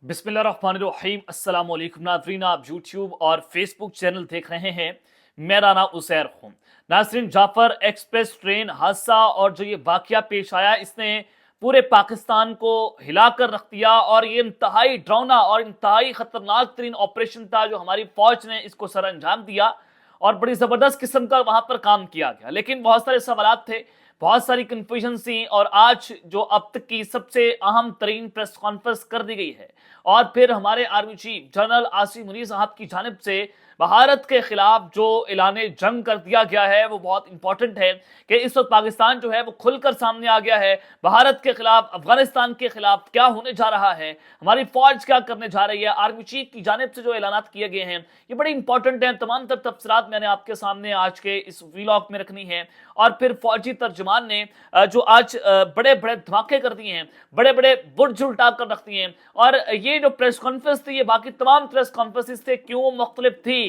बिस्मिल्लाहिर्रहमानिर्रहीम अस्सलाम वालेकुम नाज़रीन, आप यूट्यूब और फेसबुक चैनल देख रहे हैं। मेरा नाम उज़ैर हूँ। नाज़रीन, जाफ़र एक्सप्रेस ट्रेन हादसा और जो ये वाक़या पेश आया, इसने पूरे पाकिस्तान को हिला कर रख दिया और ये इंतहाई डरावना और इंतहाई ख़तरनाक तरीन ऑपरेशन था जो हमारी फ़ौज ने इसको सर अंजाम दिया और बड़ी ज़बरदस्त किस्म का वहाँ पर काम किया गया। लेकिन बहुत सारे सवालात थे, बहुत सारी कन्फ्यूजन थी और आज जो अब तक की सबसे अहम तरीन प्रेस कॉन्फ्रेंस कर दी गई है और फिर हमारे army chief general Asim Munir साहब की जानिब से भारत के खिलाफ जो ऐलाने जंग कर दिया गया है वो बहुत इंपॉर्टेंट है कि इस वक्त पाकिस्तान जो है वो खुलकर सामने आ गया है। भारत के खिलाफ, अफगानिस्तान के खिलाफ क्या होने जा रहा है, हमारी फौज क्या करने जा रही है, आर्मी चीफ की जानिब से जो ऐलानात किए गए हैं ये बड़े इंपॉर्टेंट हैं। तमाम तफसीलात मैंने आपके सामने आज के इस व्लॉग में रखनी है और फिर फौजी तर्जमान ने जो आज बड़े बड़े धमाके कर दिए हैं, बड़े बड़े बुर्ज उल्टा कर रख दिए हैं और ये जो प्रेस कॉन्फ्रेंस थी ये बाकी तमाम प्रेस कॉन्फ्रेंस से क्यों मुख्तलिफ थी,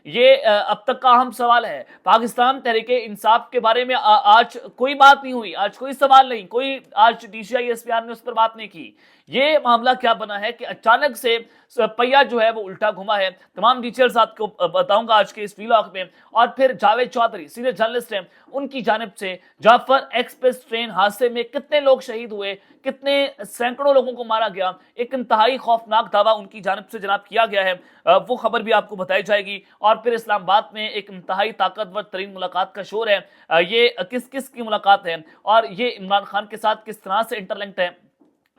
ये अब तक का अहम सवाल है। पाकिस्तान तहरीके इंसाफ के बारे में आज कोई बात नहीं हुई, आज कोई सवाल नहीं, कोई आज DCI SPR ने उस पर बात नहीं की। ये मामला क्या बना है कि अचानक से पहिया जो है वो उल्टा घुमा है। तमाम डिटेल्स आपको बताऊंगा आज के इस व्लॉग में। और फिर जावेद चौधरी सीनियर जर्नलिस्ट हैं, उनकी जानिब से जाफर एक्सप्रेस ट्रेन हादसे में कितने लोग शहीद हुए, कितने सैकड़ों लोगों को मारा गया, एक इंतहाई खौफनाक दावा उनकी जानिब से जनाब किया गया है, वो खबर भी आपको बताई जाएगी। और फिर इस्लामाबाद में एक इंतहाई ताकतवर तरीन मुलाकात का शोर है, ये किस किस की मुलाकात है और ये इमरान खान के साथ किस तरह से इंटरलिंक्ड है,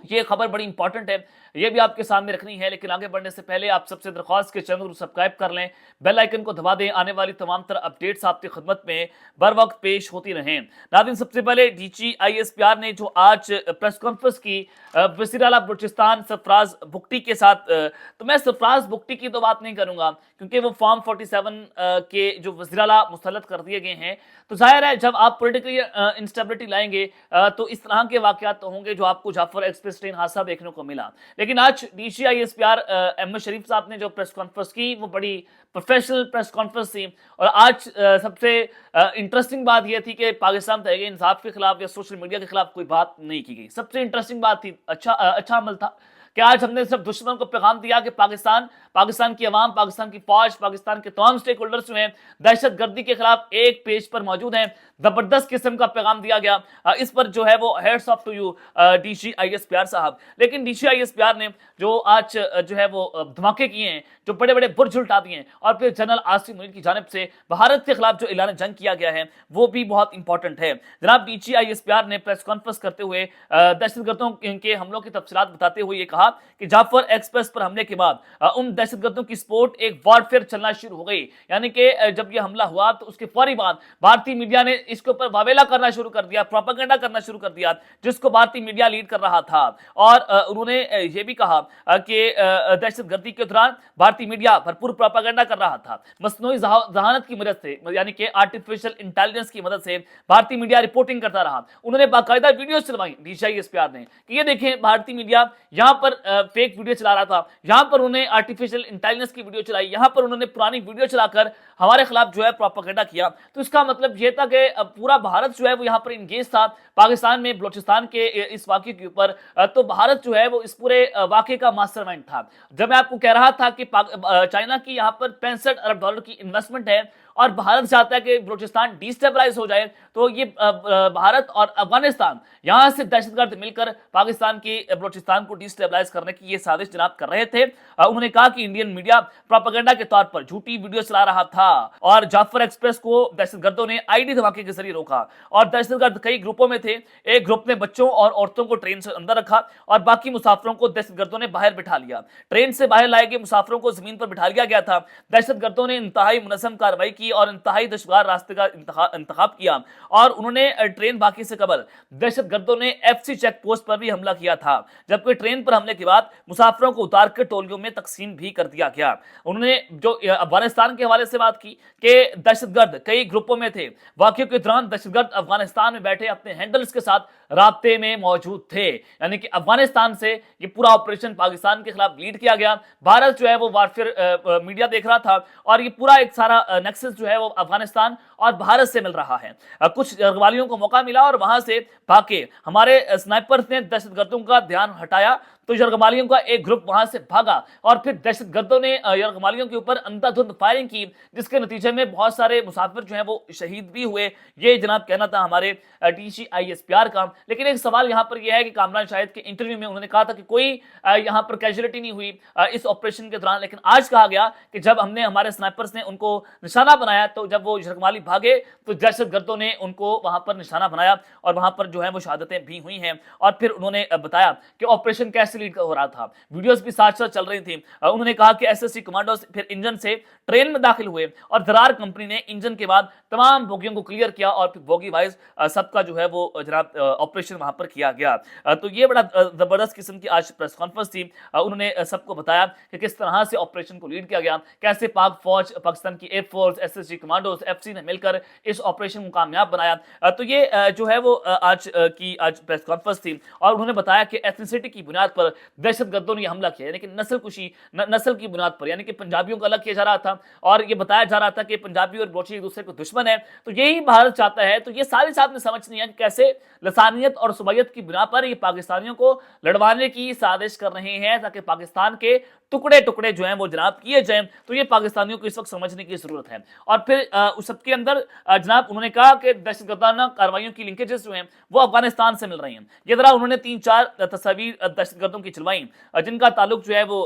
ये खबर बड़ी इंपॉर्टेंट है, ये भी आपके सामने रखनी है। लेकिन आगे बढ़ने से पहले आप सबसे दरख्वास्त के चैनल को सब्सक्राइब कर लें, बेल आइकन को दबा दें, आने वाली तमाम तरह अपडेट्स आपकी खिदमत में बर वक्त पेश होती रहें। नाज़रीन, सबसे पहले DCI SPR ने जो आज प्रेस कॉन्फ्रेंस की वज़ीर आला बलूचिस्तान सरफराज बुगटी के साथ, तो मैं सरफराज बुगटी की तो बात नहीं करूंगा क्योंकि वो फॉर्म 47 के जो वज़ीर आला मुसल्लत कर दिए गए हैं, तो जाहिर है जब आप पॉलिटिकली इंस्टेबिलिटी लाएंगे तो इस तरह के वाकयात तो होंगे जो आपको जाफर एक्सप्रेस ट्रेन हादसा देखने को मिला। लेकिन आज DCI SPR अहमद शरीफ साहब ने जो प्रेस कॉन्फ्रेंस की वो बड़ी प्रोफेशनल प्रेस कॉन्फ्रेंस थी और आज सबसे इंटरेस्टिंग बात यह थी कि पाकिस्तान तहरीक इंसाफ के खिलाफ या सोशल मीडिया के खिलाफ कोई बात नहीं की गई। सबसे इंटरेस्टिंग बात थी, अच्छा अमल था कि आज हमने सिर्फ दुश्मन को पैगाम दिया कि पाकिस्तान की अवाम, पाकिस्तान की फौज, पाकिस्तान के तमाम स्टेक होल्डर्स जो हैं दहशत गर्दी के खिलाफ एक पेज पर मौजूद हैं। जबरदस्त किस्म का पैगाम दिया गया, इस पर जो है वो hats off to you DCI SPR साहब। लेकिन DCI SPR ने जो आज जो है वो धमाके किए हैं, जो बड़े बड़े बुर्ज उल्टा दिए हैं और फिर जनरल आसिम मुनीर की जानिब से भारत के खिलाफ जो ऐलान जंग किया गया है वो भी बहुत इंपॉर्टेंट है। जनाब DCI SPR ने प्रेस कॉन्फ्रेंस करते हुए दहशतगर्दों के हमलों की तफसीलात बताते हुए ये कहा कि जाफर एक्सप्रेस पर हमले के बाद उन दहशतगर्दों की सपोर्ट एक वॉरफेयर चलना शुरू हो गई। यानी कि जब ये हमला हुआ तो उसके फौरी बाद भारतीय मीडिया ने इसके ऊपर वावेला करना शुरू कर दिया, प्रोपेगेंडा करना शुरू कर दिया, जिसको भारतीय मीडिया लीड कर रहा था। और उन्होंने ये भी कहा कि दहशतगर्दी के दौरान भारतीय मीडिया भरपूर प्रोपेगेंडा कर रहा था। मसनूई जहानत की मदद से, यानी कि आर्टिफिशियल इंटेलिजेंस की मदद से भारतीय मीडिया रिपोर्टिंग करता रहा। उन्होंने बाकायदा वीडियो चलवाई DCI SPR ने कि ये देखें भारतीय मीडिया यहाँ पर फेक वीडियो चला रहा था, यहाँ पर उन्होंने आर्टिफिशियल इंटेलिजेंस की वीडियो चलाई, यहाँ पर उन्होंने पुरानी वीडियो चलाकर हमारे खिलाफ जो है प्रोपेगेंडा किया। तो इसका मतलब ये था कि पूरा भारत जो है वो यहाँ पर इंगेज था पाकिस्तान में बलूचिस्तान के इस वाक़े के ऊपर। तो भारत जो है वो इस पूरे वाक़े का मास्टरमाइंड था। जब मैं आपको कह रहा था कि चाइना की यहाँ पर $65 अरब की इन्वेस्टमेंट है और भारत चाहता है कि बलूचिस्तान डिस्टेबलाइज हो जाए, तो ये भारत और अफगानिस्तान यहां से दहशतगर्द मिलकर पाकिस्तान की बलूचिस्तान को डिस्टेबलाइज करने की ये साजिश जनाब कर रहे थे। उन्होंने कहा कि इंडियन मीडिया प्रोपेगेंडा के तौर पर झूठी वीडियो चला रहा था और जाफर एक्सप्रेस को दहशतगर्दों ने ID धमाके के जरिए रोका और दहशतगर्द कई ग्रुपों में थे। एक ग्रुप ने बच्चों और औरतों को ट्रेन से अंदर रखा और बाकी मुसाफिरों को दहशतगर्दों ने बाहर बिठा लिया। ट्रेन से बाहर लाए गए मुसाफिरों को जमीन पर बिठा लिया गया था। दहशतगर्दों ने इंतहाई मुनज़्ज़म कार्रवाई की और इंतहाई दुश्वार रास्ते का इंतखाब किया और उन्होंने ट्रेन बाकी से कबल दहशतगर्दों ने FC चेक पोस्ट पर भी हमला किया था, जबकि ट्रेन पर हमले के बाद मुसाफिरों को उतारकर टोलियों में तकसीम भी कर दिया गया। उन्होंने जो अफगानिस्तान के हवाले से बात की कि दहशतगर्द कई ग्रुपों में थे। वाक़ियों के दौरान दहशतगर्द अफगानिस्तान में बैठे अपने हैंडल्स के साथ राब्ते में मौजूद थे, यानी कि अफगानिस्तान से ये पूरा ऑपरेशन पाकिस्तान के खिलाफ लीड किया गया। भारत जो है वो वारफेयर मीडिया देख रहा था और ये पूरा एक सारा नेक्सस जो है वो अफगानिस्तान और भारत से मिल रहा है। कुछ यरगमालियों को मौका मिला और वहां से भाग के हमारे स्नाइपर्स ने दहशतगर्दों का ध्यान हटाया, तो यरगमालियों का एक ग्रुप वहां से भागा और फिर दहशतगर्दों ने यरगमालियों के ऊपर अंधाधुंध फायरिंग की, जिसके नतीजे में बहुत सारे मुसाफिर जो हैं वो शहीद भी हुए। ये जनाब कहना था हमारे DCISPR का। लेकिन एक सवाल यहाँ पर यह है कि कामरान शाहिद के इंटरव्यू में उन्होंने कहा था कि कोई यहाँ पर कैजुअलिटी नहीं हुई इस ऑपरेशन के दौरान, लेकिन आज कहा गया कि जब हमने हमारे स्नाइपर्स ने उनको निशाना बनाया, तो जब वो यरगमाली भागे तो दहशतगर्दों ने उनको वहां पर निशाना बनाया और वहां पर जो है वो शहादतें भी हुई हैं। और फिर उन्होंने बताया कि ऑपरेशन कैसे लीड हो रहा था, वीडियोस भी साथ साथ चल रही थी। उन्होंने कहा कि SSC कमांडोज फिर इंजन से ट्रेन में दाखिल हुए और दरार कंपनी ने इंजन के बाद तमाम बोगियों को क्लियर किया और फिर बोगी वाइज सबका जो है वो जनाब ऑपरेशन वहां पर किया गया। तो ये बड़ा जबरदस्त किस्म की आज प्रेस कॉन्फ्रेंस थी। उन्होंने सबको बताया कि किस तरह से ऑपरेशन को लीड किया गया, कैसे पाक फौज, पाकिस्तान की एयरफोर्स, SSG कमांडोज, FC ने मिलकर इस ऑपरेशन को कामयाब बनाया। तो ये जो है वो आज प्रेस कॉन्फ्रेंस थी और उन्होंने बताया कि एथनिसिटी की बुनियाद पर दहशतगर्दों ने हमला किया, यानी कि नस्ल की बुनियाद पर, यानी कि पंजाबियों को अलग किया जा रहा था और ये बताया जा रहा था कि पंजाबी और बलोची एक दूसरे को दुश्मन है। तो यही भारत चाहता है। तो ये सारी साथ में समझ नहीं है कि कैसे लसानियत और सुबैयत की बिना पर ये पाकिस्तानियों को लड़वाने की साजिश कर रहे हैं ताकि पाकिस्तान के टुकड़े टुकड़े जो हैं वो जनाब किए जाएं। तो ये पाकिस्तानियों को इस वक्त समझने की जरूरत है। और फिर उस सबके अंदर जनाब उन्होंने कहा कि दहशतगर्दाना कार्रवाइयों की लिंकेजेस जो हैं वो अफगानिस्तान से मिल रही हैं। ये जरा उन्होंने 3-4 तस्वीर दहशतगर्दों की चलवाई जिनका ताल्लुक जो है वो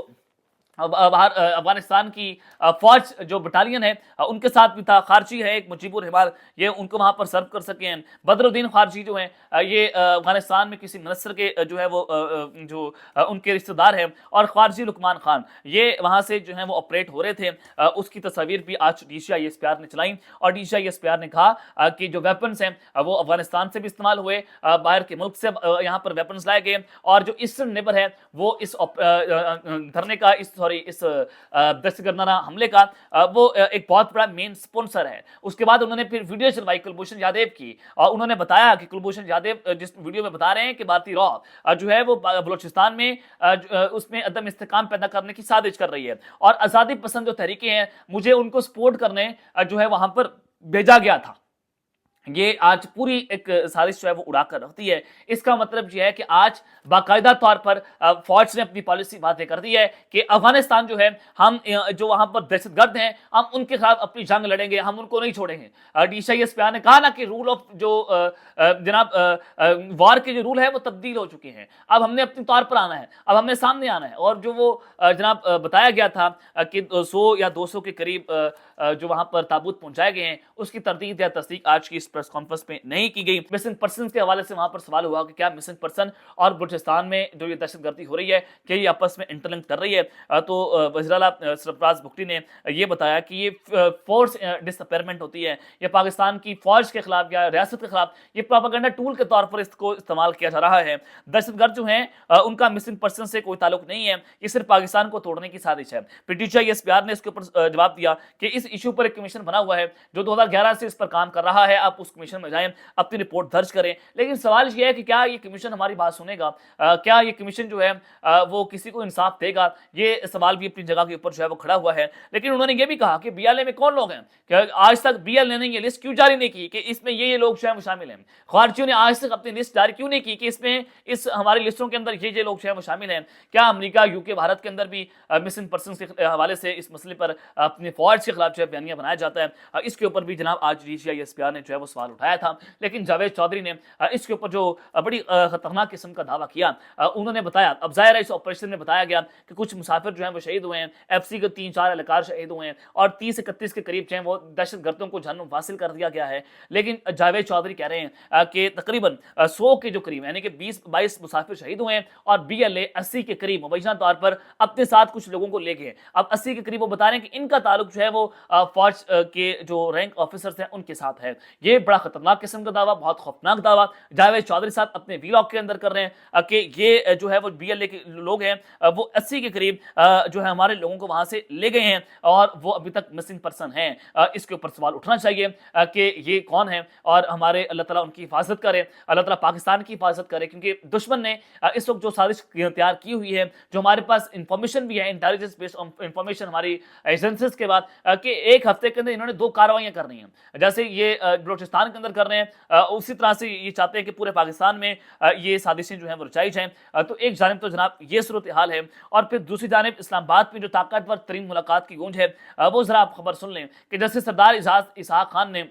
बाहर अफगानिस्तान की फौज जो बटालियन है उनके साथ भी था। खारजी है एक मुजीबुर रहमान, ये उनको वहां पर सर्व कर सके हैं। बदरुद्दीन खारजी जो हैं ये अफगानिस्तान में किसी मिनिस्टर के जो है वो जो उनके रिश्तेदार हैं। और खारजी लुकमान खान ये वहां से जो है वो ऑपरेट हो रहे थे। उसकी तस्वीर भी आज DCISPR ने चलाई और DCISPR ने कहा कि जो वेपन्स हैं वो अफगानिस्तान से भी इस्तेमाल हुए, बाहर के मुल्क से यहाँ पर वेपन्स लाए गए और जो ईस्टर्न नेबर है वो इस धरने का इस दहशतगर्दाना हमले का वो एक बहुत बड़ा मेन स्पॉन्सर है। उसके बाद उन्होंने फिर वीडियो चलवाई कुलभूषण यादव की और उन्होंने बताया कि कुलभूषण यादव जिस वीडियो में बता रहे हैं कि भारतीय रॉ जो है वो बलूचिस्तान में उसमें अदम इस्तेकाम पैदा करने की साजिश कर रही है और आज़ादी पसंद जो तहरीकें हैं मुझे उनको सपोर्ट करने जो है वहां पर भेजा गया था। ये आज पूरी एक साजिश जो है वो उड़ाकर रखती है। इसका मतलब ये है कि आज बाकायदा तौर पर फौज ने अपनी पॉलिसी वादे कर दी है कि अफगानिस्तान जो है हम जो वहां पर दहशतगर्द हैं हम उनके खिलाफ अपनी जंग लड़ेंगे, हम उनको नहीं छोड़ेंगे। DCISPR ने कहा ना कि रूल ऑफ जो जनाब वॉर के जो रूल है वो तब्दील हो चुके हैं, अब हमने अपने तौर पर आना है, अब हमने सामने आना है। और जो वो जनाब बताया गया था कि 100 या 200 के करीब जो वहां पर ताबूत पहुंचाए गए हैं उसकी तरदीद या तस्दीक आज की प्रेस कॉन्फ्रेंस में नहीं की गई। मिसिंग पर्सन के हवाले से वहां पर सवाल हुआ कि क्या मिसिंग पर्सन और बलूचिस्तान में जो ये दहशतगर्दी हो रही है क्या ये आपस में इंटरलिंक कर रही है। तो वज़ीर-ए-आला सरफराज भुगटी ने ये बताया कि ये फोर्स डिसअपेयरमेंट होती है, ये पाकिस्तान की फौज के खिलाफ या रियासत के खिलाफ ये प्रोपेगेंडा टूल के तौर पर इसको इस्तेमाल किया जा रहा है। दहशतगर्द जो हैं उनका मिसिंग पर्सन से कोई ताल्लुक नहीं है, ये सिर्फ पाकिस्तान को तोड़ने की साजिश है। फिर DCISPR ने इसके ऊपर जवाब दिया कि इस इशू पर एक कमीशन बना हुआ है जो 2011 से इस पर काम कर रहा है, आप उस कमीशन में जाएं, अपनी रिपोर्ट दर्ज करें। लेकिन सवाल ये है कि क्या ये कमीशन हमारी बात सुनेगा, क्या ये कमीशन जो है वो किसी को इंसाफ देगा, ये सवाल भी अपनी जगह के ऊपर जो है वो खड़ा हुआ है। लेकिन उन्होंने ये भी कहा कि BLA में कौन लोग हैं, क्या आज तक BLA ने ये लिस्ट क्यों जारी नहीं की कि इसमें ये लोग जो है वो शामिल हैं। खारजियों ने आज तक अपनी लिस्ट जारी क्यों नहीं की कि इसमें इस हमारी लिस्टों के अंदर ये लोग जो है वो शामिल हैं। क्या अमेरिका, UK, भारत के अंदर भी मिसिंग पर्सन के हवाले से इस मसले पर अपनी फौज के खिलाफ जो है बयानियां बनाया जाता है। इसके ऊपर भी जनाब आज DCISPR ने जो है वो सवाल उठाया था। लेकिन जावेद चौधरी ने इसके ऊपर जो बड़ी खतरनाक किस्म का दावा किया, उन्होंने बताया अब जाहिर है इस ऑपरेशन में बताया गया कि कुछ मुसाफिर जो हैं वो शहीद हुए हैं, FC के 3-4 एहलकार शहीद हुए हैं और 30-31 के करीब जो है वो दहशतगर्दों को जहन्नुम वासिल कर दिया गया है। लेकिन जावेद चौधरी कह रहे हैं कि तकरीबन 100 के जो करीब यानी कि 20-22 मुसाफिर शहीद हुए हैं और BLA 80 के करीब मुबैना तौर पर अपने साथ कुछ लोगों को ले गए। अब 80 के करीब वो बता रहे हैं कि इनका ताल्लुक जो है वो फौज के जो रैंक ऑफिसर्स हैं उनके साथ है। ये یہ بڑا خطرناک قسم کا دعویٰ، بہت خوفناک دعویٰ جاوید چودھری صاحب اپنے ویلاگ کے اندر کر رہے ہیں کہ یہ جو ہے وہ BLA کے لوگ ہیں وہ 80 کے قریب جو ہے ہمارے لوگوں کو وہاں سے لے گئے ہیں اور وہ ابھی تک مسنگ پرسن ہیں۔ اس کے اوپر سوال اٹھنا چاہیے کہ یہ کون ہے اور ہمارے اللہ تعالیٰ ان کی حفاظت کرے، اللہ تعالیٰ پاکستان کی حفاظت کرے، کیونکہ دشمن نے اس وقت جو سازش تیار کی ہوئی ہے، جو ہمارے پاس انفارمیشن بھی ہے، انٹیلیجنس بیسڈ انفارمیشن ہماری ایجنسیز کے بعد، کہ ایک ہفتے کے اندر انہوں نے 2 کارروائیاں کرنی ہیں، جیسے یہ بلوچستان کے اندر کر رہے ہیں اسی طرح سے یہ چاہتے ہیں کہ پورے پاکستان میں یہ سازشیں جو ہیں وہ رچائی جائیں۔ تو ایک جانب تو جناب یہ صورتحال ہے، اور پھر دوسری جانب اسلام آباد میں جو طاقتور ترین ملاقات کی گونج ہے وہ ذرا آپ خبر سن لیں کہ جسٹس سردار اعجاز اسحاق خان نے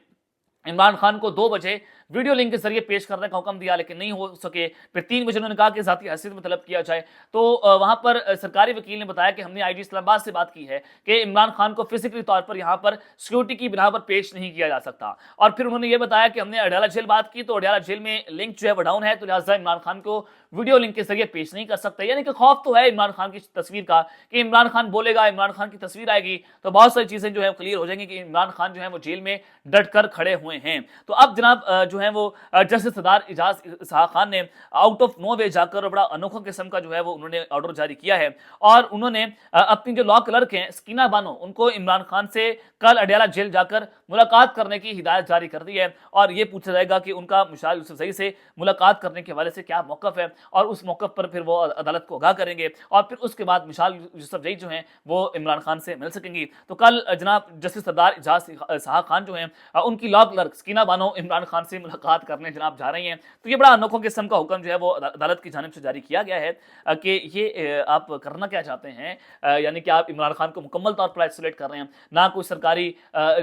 عمران خان کو 2 بجے ویڈیو لنک کے ذریعے پیش کرنے کا حکم دیا، لیکن نہیں ہو سکے۔ پھر 3 بجے انہوں نے کہا کہ ذاتی حیثیت میں طلب کیا جائے، تو وہاں پر سرکاری وکیل نے بتایا کہ ہم نے IG اسلام آباد سے بات کی ہے کہ عمران خان کو فزیکلی طور پر یہاں پر سیکورٹی کی بنا پر پیش نہیں کیا جا سکتا، اور پھر انہوں نے یہ بتایا کہ ہم نے اڈیالہ جیل بات کی تو اڈیالہ جیل میں لنک جو ہے وہ ڈاؤن ہے، تو لہٰذا عمران خان کو ویڈیو لنک کے ذریعے پیش نہیں کر سکتے۔ یعنی کہ خوف تو ہے عمران خان کی تصویر کا کہ عمران خان بولے گا، عمران خان کی تصویر آئے گی تو بہت ساری چیزیں جو ہے کلیئر ہو جائیں گی کہ عمران خان جو ہے وہ جیل میں ڈٹ کر کھڑے ہوئے ہیں۔ تو اب جناب جو ہے وہ جسٹس سردار اعجاز اسحاق خان نے آؤٹ آف نو وے جا کر بڑا انوکھا قسم کا جو ہے وہ انہوں نے آرڈر جاری کیا ہے، اور انہوں نے اپنی جو لا کلرک ہیں سکینہ بانو، ان کو عمران خان سے کل اڈیالہ جیل جا کر ملاقات کرنے کی ہدایت جاری کر دی ہے، اور یہ پوچھا جائے گا کہ ان کا مشار یوسف زئی سے ملاقات کرنے کے حوالے سے کیا موقف ہے، اور اس موقف پر پھر وہ عدالت کو آگاہ کریں گے، اور پھر اس کے بعد مشال یوسف زئی جو ہیں وہ عمران خان سے مل سکیں گی۔ تو کل جناب جسٹس سردار اعجاز اسحاق خان جو ہیں ان کی لا کلرک سکینہ بانو عمران خان سے ملاقات کرنے جناب جا رہی ہیں۔ تو یہ بڑا انوکھا قسم کا حکم جو ہے وہ عدالت کی جانب سے جاری کیا گیا ہے کہ یہ آپ کرنا کیا چاہتے ہیں، یعنی کہ آپ عمران خان کو مکمل طور پر آئسولیٹ کر رہے ہیں، نہ کوئی سرکاری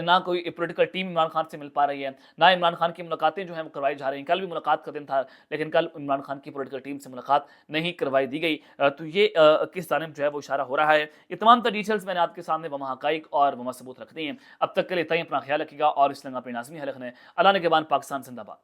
نہ کوئی پولیٹیکل ٹیم عمران خان سے مل پا رہی ہے، نہ عمران خان کی ملاقاتیں جو ہیں وہ کروائی جا رہی ہیں۔ کل بھی ملاقات کا دن تھا لیکن کل عمران خان کی پولیٹیکل ٹیم سے ملاقات نہیں کروائی دی گئی۔ تو یہ کس جانب جو ہے وہ اشارہ ہو رہا ہے۔ یہ تمام تر ڈیٹیلز میں نے آپ کے سامنے وہاں حقائق اور وہاں ثبوت رکھ دی ہیں۔ اب تک کے لیے اتنا ہی، اپنا خیال رکھیے گا اور اس لمحہ پہ ناظمین حلق نے اللہ نے کے بان پاکستان زندہ باد۔